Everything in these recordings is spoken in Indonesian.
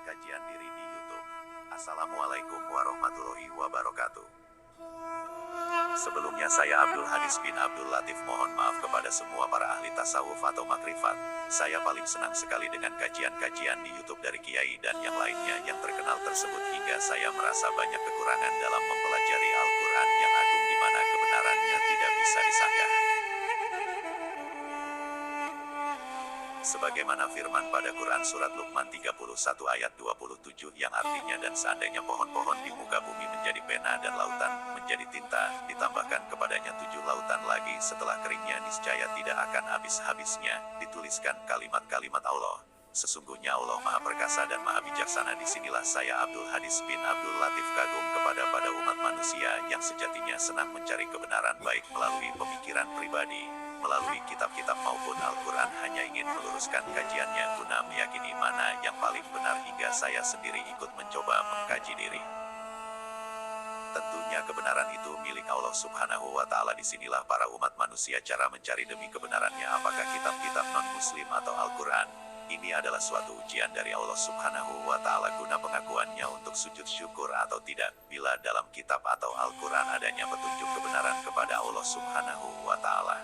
kajian diri di YouTube. Assalamualaikum warahmatullahi wabarakatuh. Sebelumnya saya Abdul Hadis bin Abdul Latif mohon maaf kepada semua para ahli tasawuf atau makrifat. Saya paling senang sekali dengan kajian-kajian di YouTube dari kiai dan yang lainnya yang terkenal tersebut hingga saya merasa banyak kekurangan dalam mempelajari Al-Quran yang agung di mana kebenarannya tidak bisa disanggah. Sebagaimana firman pada Quran Surat Luqman 31 ayat 27 yang artinya dan seandainya pohon-pohon di muka bumi menjadi pena dan lautan menjadi tinta, ditambahkan kepadanya 7 lautan lagi setelah keringnya niscaya tidak akan habis-habisnya, dituliskan kalimat-kalimat Allah. Sesungguhnya Allah Maha Perkasa dan Maha Bijaksana. Disinilah saya Abdul Hadis bin Abdul Latif kagum kepada umat manusia yang sejatinya senang mencari kebenaran baik melalui pemikiran pribadi, melalui kitab-kitab maupun Al-Quran, hanya ingin meluruskan kajiannya guna meyakini mana yang paling benar hingga saya sendiri ikut mencoba mengkaji diri. Tentunya kebenaran itu milik Allah Subhanahu wa Ta'ala. Disinilah para umat manusia cara mencari demi kebenarannya apakah kitab-kitab non-muslim atau Al-Quran. Ini adalah suatu ujian dari Allah Subhanahu wa Ta'ala guna pengakuannya untuk sujud syukur atau tidak. Bila dalam kitab atau Al-Quran adanya petunjuk kebenaran kepada Allah Subhanahu wa Ta'ala.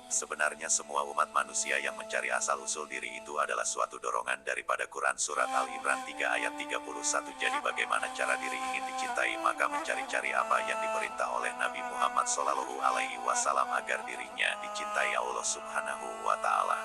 Sebenarnya semua umat manusia yang mencari asal-usul diri itu adalah suatu dorongan daripada Quran Surat Al-Imran 3 ayat 31. Jadi bagaimana cara diri ingin dicintai, maka mencari-cari apa yang diperintah oleh Nabi Muhammad SAW agar dirinya dicintai Allah Subhanahu wa Ta'ala.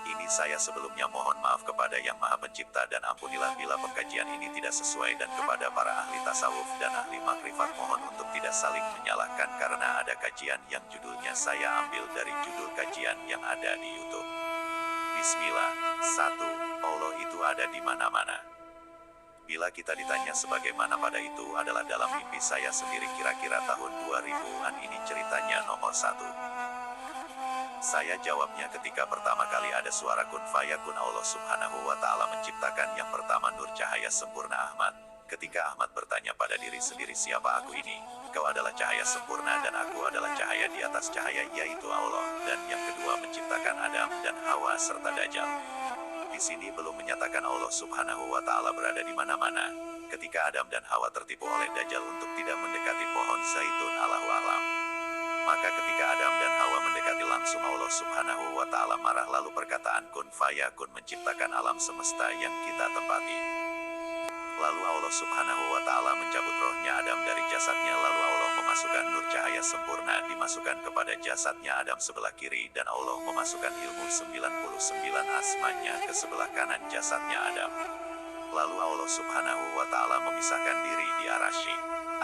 Ini saya sebelumnya mohon maaf kepada Yang Maha Pencipta dan ampunilah bila pengkajian ini tidak sesuai, dan kepada para ahli tasawuf dan ahli makrifat mohon untuk tidak saling menyalahkan karena ada kajian yang judulnya saya ambil dari judul kajian yang ada di YouTube. Bismillah. 1. Allah itu ada di mana-mana. Bila kita ditanya sebagaimana pada itu adalah dalam mimpi saya sendiri kira-kira tahun 2000-an ini ceritanya nomor 1. Saya jawabnya ketika pertama kali ada suara kun fayakun Allah Subhanahu wa Ta'ala menciptakan yang pertama nur cahaya sempurna Ahmad. Ketika Ahmad bertanya pada diri sendiri, siapa aku ini? Kau adalah cahaya sempurna dan aku adalah cahaya di atas cahaya, yaitu Allah. Dan yang kedua menciptakan Adam dan Hawa serta Dajjal. Di sini belum menyatakan Allah Subhanahu wa Ta'ala berada di mana-mana. Ketika Adam dan Hawa tertipu oleh Dajjal untuk tidak mendekati pohon zaitun, Allahu a'lam. Maka ketika Adam dan Hawa mendekati langsung, Allah Subhanahu wa Ta'ala marah lalu perkataan kun fayakun menciptakan alam semesta yang kita tempati. Lalu Allah Subhanahu wa Ta'ala mencabut rohnya Adam dari jasadnya, lalu Allah memasukkan nur cahaya sempurna dimasukkan kepada jasadnya Adam sebelah kiri, dan Allah memasukkan ilmu 99 asmanya ke sebelah kanan jasadnya Adam. Lalu Allah Subhanahu wa Ta'ala memisahkan diri di Arasy.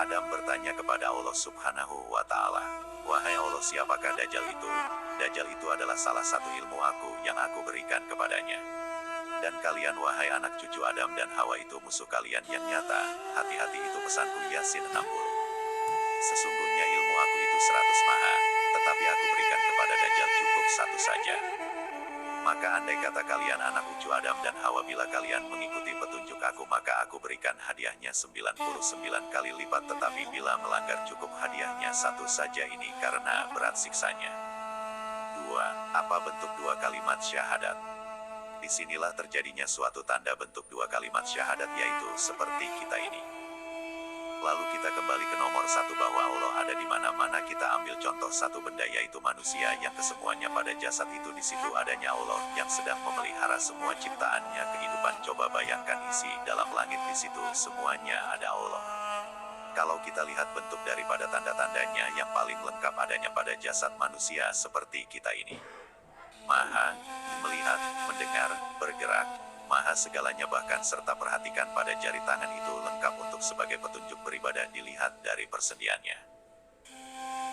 Adam bertanya kepada Allah Subhanahu wa Ta'ala, wahai Allah, siapakah Dajjal itu? Dajjal itu adalah salah satu ilmu aku yang aku berikan kepadanya. Dan kalian wahai anak cucu Adam dan Hawa itu musuh kalian yang nyata. Hati-hati, itu pesanku Yasin 60. Sesungguhnya ilmu aku itu 100 maha, tetapi aku berikan kepada Dajjal cukup 1 saja. Maka andai kata kalian anak cucu Adam dan Hawa, bila kalian mengikuti petunjuk aku maka aku berikan hadiahnya 99 kali lipat, tetapi bila melanggar cukup hadiahnya 1 saja, ini karena berat siksanya. 2. Apa bentuk 2 kalimat syahadat? Disinilah terjadinya suatu tanda bentuk 2 kalimat syahadat, yaitu seperti kita ini. Lalu kita kembali ke nomor 1 bahwa Allah ada di mana-mana. Kita ambil contoh satu benda, yaitu manusia yang kesemuanya pada jasad itu di situ adanya Allah yang sedang memelihara semua ciptaannya kehidupan. Coba bayangkan isi dalam langit, di situ semuanya ada Allah. Kalau kita lihat bentuk daripada tanda-tandanya yang paling lengkap adanya pada jasad manusia seperti kita ini. Maha melihat, mendengar, bergerak, maha segalanya, bahkan serta perhatikan pada jari tangan itu lengkap untuk sebagai petunjuk beribadah dilihat dari persendiannya.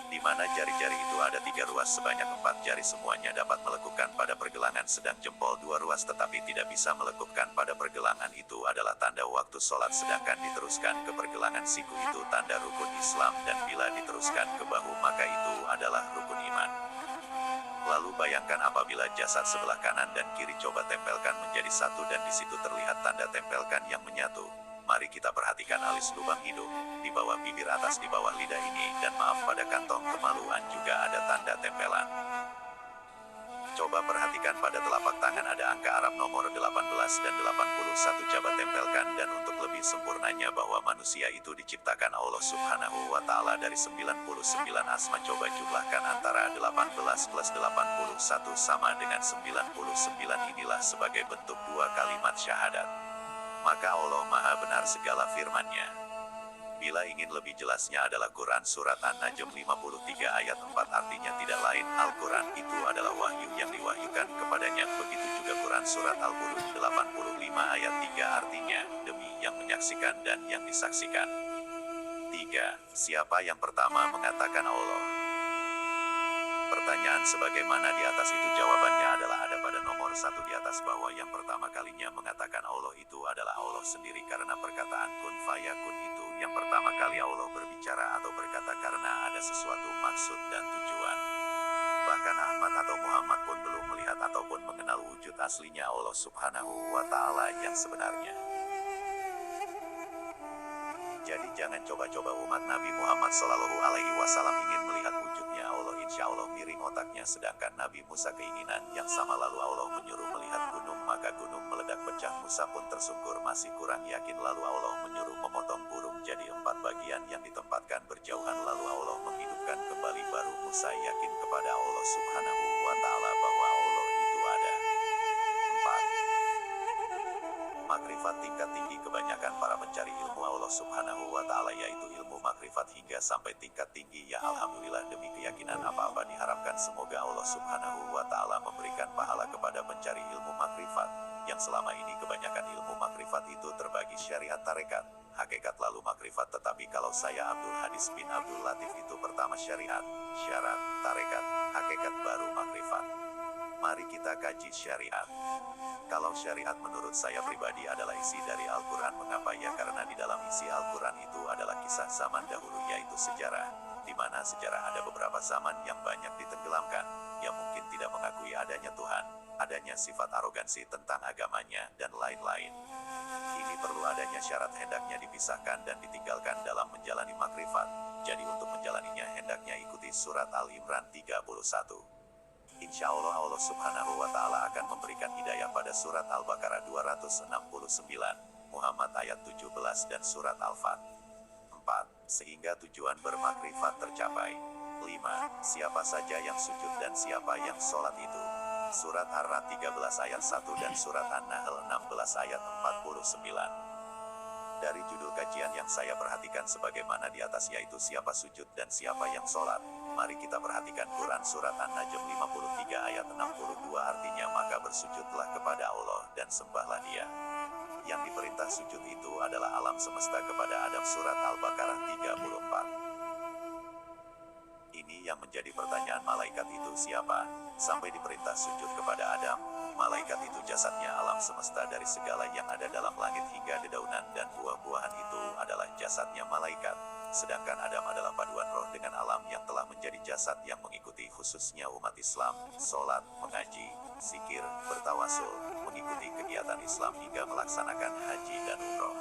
Di mana jari-jari itu ada 3 ruas sebanyak 4 jari, semuanya dapat melekupkan pada pergelangan, sedang jempol 2 ruas tetapi tidak bisa melekupkan pada pergelangan. Itu adalah tanda waktu sholat, sedangkan diteruskan ke pergelangan siku itu tanda rukun Islam, dan bila diteruskan ke bahu maka itu adalah rukun iman. Lalu bayangkan apabila jasad sebelah kanan dan kiri coba tempelkan menjadi satu, dan di situ terlihat tanda tempelkan yang menyatu. Mari kita perhatikan alis lubang hidung, di bawah bibir atas, di bawah lidah ini, dan maaf pada kantong kemaluan juga ada tanda tempelan. Coba perhatikan pada telapak tangan ada angka Arab nomor 18 dan 81. Coba tempelkan, dan untuk lebih sempurnanya bahwa manusia itu diciptakan Allah Subhanahu wa Ta'ala dari 99 asma. Coba jumlahkan antara 18 plus 81 sama dengan 99. Inilah sebagai bentuk dua kalimat syahadat. Maka Allah Maha benar segala firman-Nya. Bila ingin lebih jelasnya adalah Quran Surat An-Najm 53 ayat 4, artinya tidak lain, Al-Quran itu adalah wahyu yang diwahyukan kepadanya. Begitu juga Quran Surat Al-Buruj 85 ayat 3, artinya, demi yang menyaksikan dan yang disaksikan. 3. Siapa yang pertama mengatakan Allah? Pertanyaan sebagaimana di atas itu jawabannya adalah ada pada nomor 1 di atas, bahwa yang pertama kalinya mengatakan Allah itu adalah Allah sendiri, karena perkataan kun fayakun itu yang pertama kali Allah berbicara atau berkata karena ada sesuatu maksud dan tujuan. Bahkan Ahmad atau Muhammad pun belum melihat ataupun mengenal wujud aslinya Allah Subhanahu wa Ta'ala yang sebenarnya. Jadi jangan coba-coba umat Nabi Muhammad SAW ingin melihat wujudnya Allah. Insya Allah miring otaknya. Sedangkan Nabi Musa keinginan yang sama, lalu Allah menyuruh melihat gunung, maka gunung meledak pecah. Musa pun tersungkur, masih kurang yakin, lalu Allah menyuruh memotong burung jadi 4 bagian yang ditempatkan berjauhan, lalu Allah menghidupkan kembali, baru Musa yakin kepada Allah Subhanahu wa Ta'ala bahwa Allah itu ada. 4. Makrifat tingkat tinggi. Kebanyakan para pencari ilmu Allah Subhanahu wa Ta'ala yaitu ilmu makrifat hingga sampai tingkat tinggi, ya alhamdulillah, demi keyakinan apa-apa diharapkan. Semoga Allah Subhanahu wa Ta'ala memberikan pahala kepada pencari ilmu makrifat yang selama ini kebanyakan ilmu makrifat itu terbagi syariat, tarekat, hakikat, lalu makrifat. Tetapi kalau saya Abdul Hadis bin Abdul Latif itu pertama syariat, syarat, tarekat, hakikat, baru makrifat. Mari kita kaji syariat. Kalau syariat menurut saya pribadi adalah isi dari Al-Quran. Mengapa? Ya karena di dalam isi Al-Quran itu adalah kisah zaman dahulu, yaitu sejarah, di mana sejarah ada beberapa zaman yang banyak ditenggelamkan, yang mungkin tidak mengakui adanya Tuhan, adanya sifat arogansi tentang agamanya, dan lain-lain. Ini perlu adanya syarat, hendaknya dipisahkan dan ditinggalkan dalam menjalani makrifat. Jadi untuk menjalaninya hendaknya ikuti surat Al-Imran 31. Insya Allah Allah Subhanahu wa Ta'ala akan memberikan hidayah pada surat Al-Baqarah 269, Muhammad ayat 17, dan surat Al-Fat 4, sehingga tujuan bermakrifat tercapai. 5. Siapa saja yang sujud dan siapa yang sholat itu. Surat Ar-Ra'd 13 ayat 1 dan surat An-Nahl 16 ayat 49. Dari judul kajian yang saya perhatikan sebagaimana di atas, yaitu siapa sujud dan siapa yang sholat. Mari kita perhatikan Quran Surat An-Najm 53 ayat 62, artinya maka bersujudlah kepada Allah dan sembahlah Dia. Yang diperintah sujud itu adalah alam semesta kepada Adam. Surat Al-Baqarah 34. Ini yang menjadi pertanyaan, malaikat itu siapa? Sampai diperintah sujud kepada Adam. Malaikat itu jasadnya alam semesta, dari segala yang ada dalam langit hingga dedaunan dan buah-buahan itu adalah jasadnya malaikat. Sedangkan Adam adalah paduan roh dengan alam yang telah menjadi jasad yang mengikuti khususnya umat Islam, sholat, mengaji, zikir, bertawasul, mengikuti kegiatan Islam hingga melaksanakan haji dan umroh.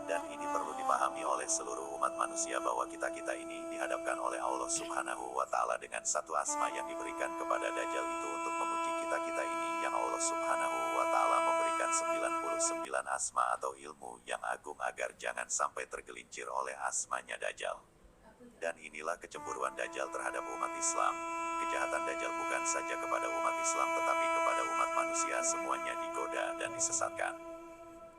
Dan ini perlu dipahami oleh seluruh umat manusia bahwa kita-kita ini dihadapkan oleh Allah Subhanahu wa Ta'ala dengan satu asma yang diberikan kepada Dajjal itu untuk menguji kita-kita ini, yang Allah Subhanahu wa Ta'ala memberikan 99 asma atau ilmu yang agung agar jangan sampai tergelincir oleh asmanya Dajjal. Dan inilah kecemburuan Dajjal terhadap umat Islam. Kejahatan Dajjal bukan saja kepada umat Islam tetapi kepada umat manusia semuanya digoda dan disesatkan.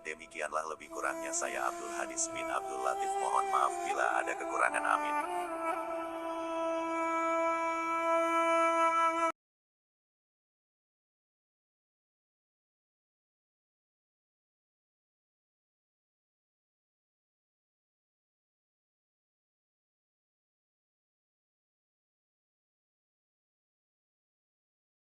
Demikianlah lebih kurangnya saya Abdul Hadis bin Abdul Latif, mohon maaf bila ada kekurangan, amin.